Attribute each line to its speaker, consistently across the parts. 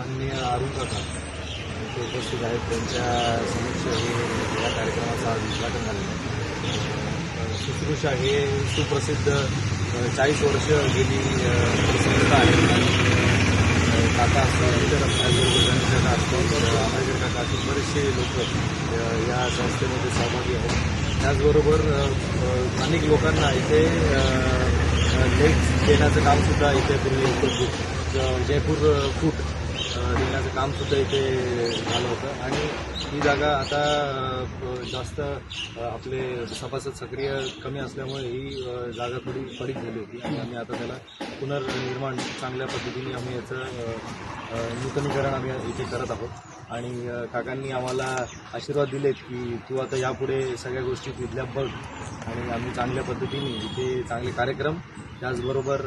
Speaker 1: माननीय अरुण काका ते उपस्थित आहेत. त्यांच्या समक्ष हे या कार्यक्रमाचं आज उद्घाटन झालेलं आहे. शुश्रूषा हे सुप्रसिद्ध 40 वर्ष गेली संस्था आहे. काका असतो, इतर काका असतो, आंबेडकर काका असतील, बरेचसे लोक या संस्थेमध्ये सहभागी आहेत. त्याचबरोबर अनेक लोकांना इथे लेग देण्याचं कामसुद्धा इथे पूर्वी होतं. जयपूर फूट देण्याचं कामसुद्धा इथे झालं होतं आणि ही जागा आता जास्त आपले सभासद सक्रिय कमी असल्यामुळे ही जागा थोडी पडीक झाली होती आणि आम्ही आता त्याला पुनर्निर्माण चांगल्या पद्धतीने आम्ही याचं नूतनीकरण आम्ही इथे करत आहोत. आणि काकांनी आम्हाला आशीर्वाद दिलेत की तू आता यापुढे सगळ्या गोष्टी तिथल्या बघ आणि आम्ही चांगल्या पद्धतीने इथे चांगले कार्यक्रम, त्याचबरोबर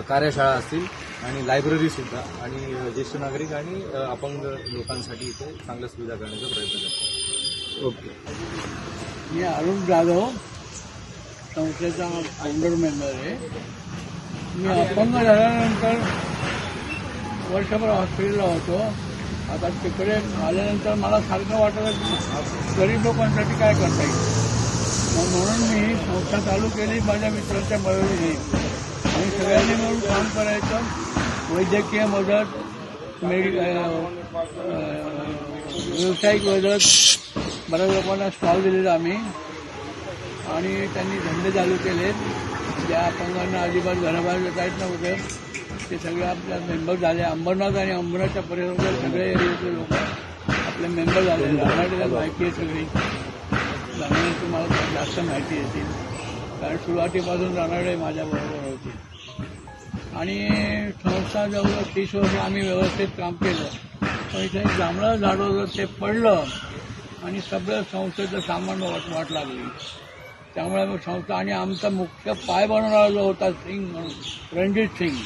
Speaker 1: कार्यशाळा असतील आणि लायब्ररीसुद्धा आणि ज्येष्ठ नागरिक आणि अपंग लोकांसाठी इथे चांगल्या सुविधा करण्याचा प्रयत्न करतो.
Speaker 2: ओके. मी अरुण जाधव, संस्थेचा फाउंडर मेंबर आहे. मी अपंग झाल्यानंतर वर्षभर हॉस्पिटलला होतो. आता तिकडे आल्यानंतर मला सारखं वाटलं गरीब लोकांसाठी काय करता येईल, म्हणून मी संस्था चालू केली माझ्या मित्राच्या मदतीने आणि सगळ्यांनी मिळून काम करायचं. वैद्यकीय मदत, व्यावसायिक मदत, बऱ्याच लोकांना स्टॉल दिलेला आम्ही आणि त्यांनी धंदे चालू केले. ज्या अपंगांना अजिबात घराबाहेर जाता येत नव्हतं ते सगळे आपल्या मेंबर झाले. अंबरनाथ आणि अंबरनाथच्या परिसरातील सगळे एरियातले लोक आपले मेंबर झाले. रानाडीला माहिती आहे सगळी, रानाडी तुम्हाला जास्त माहिती येतील कारण सुरुवातीपासून रानाडे माझ्याबरोबर होती आणि संस्था जवळ 30 वर्ष आम्ही व्यवस्थित काम केलं. पण इथे एक जांभळं झाड होतं, ते पडलं आणि सगळं संस्थेचं सामान वाट लागली. त्यामुळे मग संस्था आणि आमचा मुख्य पाय बनवणारा जो होता सिंग म्हणून, रणजित सिंग,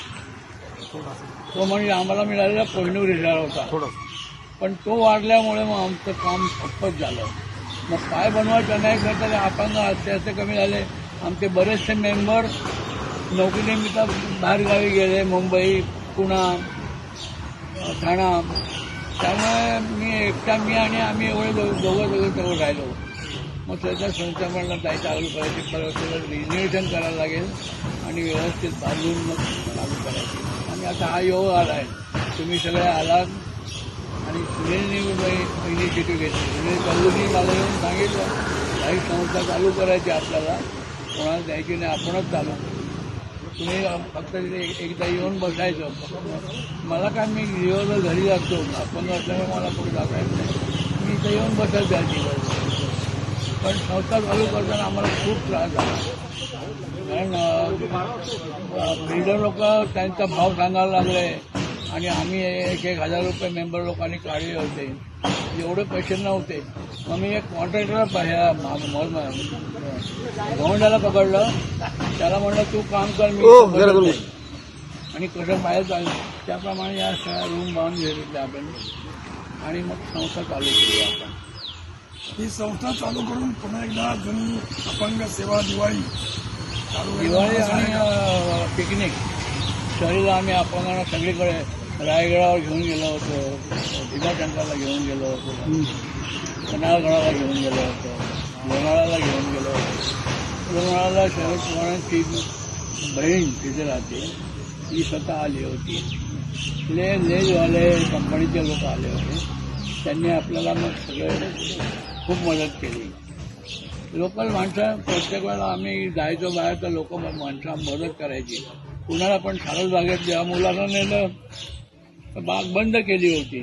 Speaker 2: तो म्हणजे आम्हाला मिळालेला कोहिनूर रिटायर होता, पण तो वाढल्यामुळे मग आमचं काम ठप्पच झालं. मग पाय बनवायचं नाही करता अपंग असे कमी झाले. आमचे बरेचसे मेंबर नोकरीनिमित्त बाहेरगावी गेले, मुंबई, पुणा, ठाणा. त्यामुळे मी आणि आम्ही एवढे दोघं राहिलो. मग त्याच्या संस्थापनाला जायचं चालू करायची, परत रिन्युएशन करायला लागेल आणि व्यवस्थित बांधून मग चालू करायची. आणि आता हा योग आला आहे, तुम्ही सगळे आलात आणि सुनीलने इनिशिएटिव्ह घेतली. सुनील कल्लूनी मला येऊन सांगितलं काही संस्था चालू करायची आपल्याला, कोणाला द्यायची नाही, आपणच चालू. तुम्ही फक्त एकदा येऊन बसायचं. मला काय, मी दिवसभर घरी लागतो, आपण असल्यामुळे मला पुढे जाता येत नाही, मी इथं येऊन बसायचं द्यायची. पण संस्था चालू करताना आम्हाला खूप त्रास झाला कारण बिल्डर लोक त्यांचा भाव सांगायला लागले आणि आम्ही 1,000 रुपये मेंबर लोकांनी काढले होते, एवढे पैसे नव्हते. मग मी एक कॉन्ट्रॅक्टर गव्हर्नरला पकडलं, त्याला म्हणलं तू काम कर, मी आणि कसं बाहेर चाललं त्याप्रमाणे या सगळ्या रूम बांधून घेतले आपण आणि मग संस्था चालू केली आपण.
Speaker 3: ही संस्था चालू करून पुन्हा एकदा जुनी अपंग सेवा दिवाळी
Speaker 2: आणि पिकनिक शहरीला आम्ही अपंगांना सगळीकडे रायगडावर घेऊन गेलो होतो, भीमाशंकरला घेऊन गेलो होतो, पन्हाळगडाला घेऊन गेलो होतो, लोणावळ्याला घेऊन गेलो होतो. लोणावळ्याला शरद पवारांची बहीण तिथे राहते, ती स्वतः आली होती. लेजवाले कंपनीचे लोक आले होते, त्यांनी आपल्याला मग सगळे खूप मदत केली. लोकल माणसं प्रत्येक वेळेला आम्ही जायचो बाहेर तर लोक माणसं मदत करायची. कुणाला पण सारस बागेत जेव्हा मुलांना नेलं तर बाग बंद केली होती,